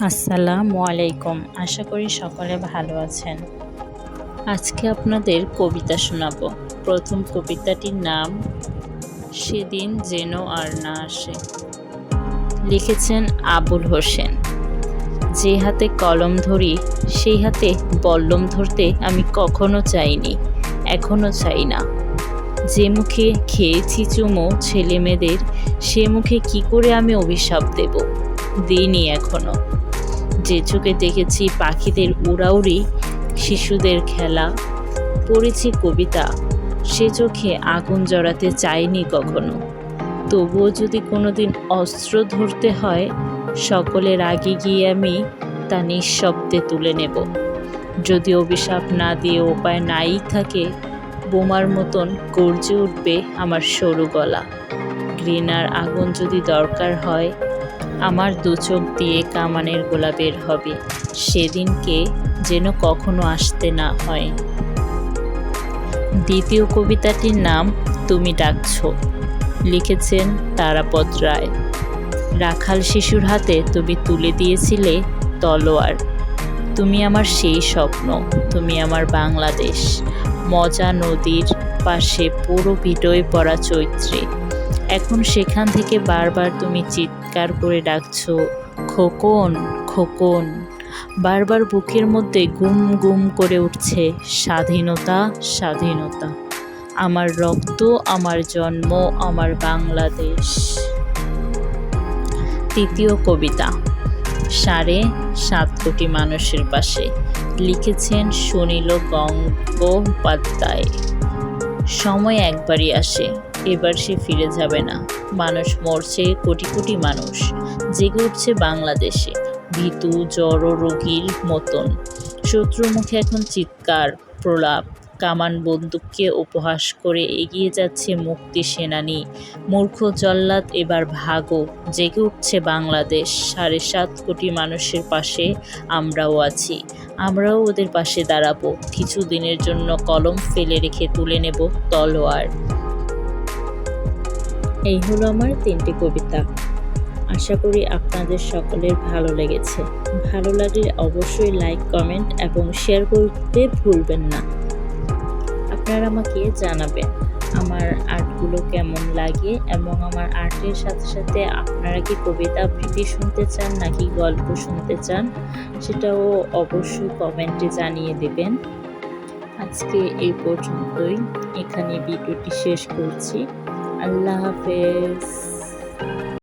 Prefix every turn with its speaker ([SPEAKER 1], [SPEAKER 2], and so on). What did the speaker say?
[SPEAKER 1] আসসালামু আলাইকুম। আশা করি সকলে ভালো আছেন। আজকে আপনাদের কবিতা শোনাবো। প্রথম কবিতাটির নাম সেদিন যেন আর না আসে। লিখেছেন আবুল হোসেন। যে হাতে কলম ধরি সেই হাতে বল্লম ধরতে আমি কখনো চাইনি, এখনো চাই না। যে মুখে খেয়েছি চুমো ছেলে মেয়েদের, সে মুখে কি করে আমি অভিশাপ দেব? দিইনি এখনো। যে চোখে দেখেছি পাখিদের উড়াউড়ি, শিশুদের খেলা, পড়েছি কবিতা, সে চোখে আগুন জড়াতে চাইনি কখনো। তবুও যদি কোনোদিন অস্ত্র ধরতে হয়, সকলের আগে গিয়ে আমি তা নিঃশব্দে তুলে নেব। যদি অভিশাপ না দিয়ে উপায় নাই থাকে, বোমার মতন গর্জে উঠবে আমার সরু গলা। ঘৃণার আগুন যদি দরকার হয়, আমার দু চোখ দিয়ে কামানের গোলা বের হবে। সেদিনকে যেন কখনো আসতে না হয়। দ্বিতীয় কবিতাটির নাম তুমি ডাকছো। লিখেছেন তারাপদ রায়। রাখাল শিশুর হাতে তুমি তুলে দিয়েছিলে তলোয়ার। তুমি আমার সেই স্বপ্ন, তুমি আমার বাংলাদেশ। মজা নদীর পাশে পুরো ভিটোয় পড়া চৈত্রে। এখন সেখান থেকে বারবার তুমি চিৎকার করে ডাকছো, খোকন খোকন। বারবার বুকের মধ্যে গুম গুম করে উঠছে স্বাধীনতা স্বাধীনতা। আমার রক্ত, আমার জন্ম, আমার বাংলাদেশ। তৃতীয় কবিতা 7.5 কোটি মানুষের পাশে। লিখেছেন সুনীল গঙ্গোপাধ্যায়। সময় একবারই আসে, এবার সে ফিরে যাবে না। মানুষ মরছে, কোটি কোটি মানুষ জেগে উঠছে বাংলাদেশে, ভীতু জড় রোগীর মতন। শত্রুর মুখে এখন চিৎকার, প্রলাপ, কামান বন্দুককে উপহাস করে এগিয়ে যাচ্ছে মুক্তি সেনানী। মূর্খ জল্লাদ এবার ভাগো, জেগে উঠছে বাংলাদেশ। 7.5 কোটি মানুষের পাশে আমরাও আছি, আমরাও ওদের পাশে দাঁড়াবো। কিছু দিনের জন্য কলম ফেলে রেখে তুলে নেব তলোয়ার। এই হলো আমার 3টি কবিতা। আশা করি আপনাদের সকলের ভালো লেগেছে। ভালো লাগলে অবশ্যই লাইক, কমেন্ট এবং শেয়ার করতে ভুলবেন না। আপনারা আমাকে জানাবেন আমার আর্টগুলো কেমন লাগে এবং আমার আর্টের সাথে সাথে আপনারা কি কবিতা আবৃত্তি শুনতে চান নাকি গল্প শুনতে চান, সেটাও অবশ্যই কমেন্টে জানিয়ে দেবেন। আজকে এই পর্যন্তই, এখানে ভিডিওটি শেষ করছি। আল্লাহ হাফেজ।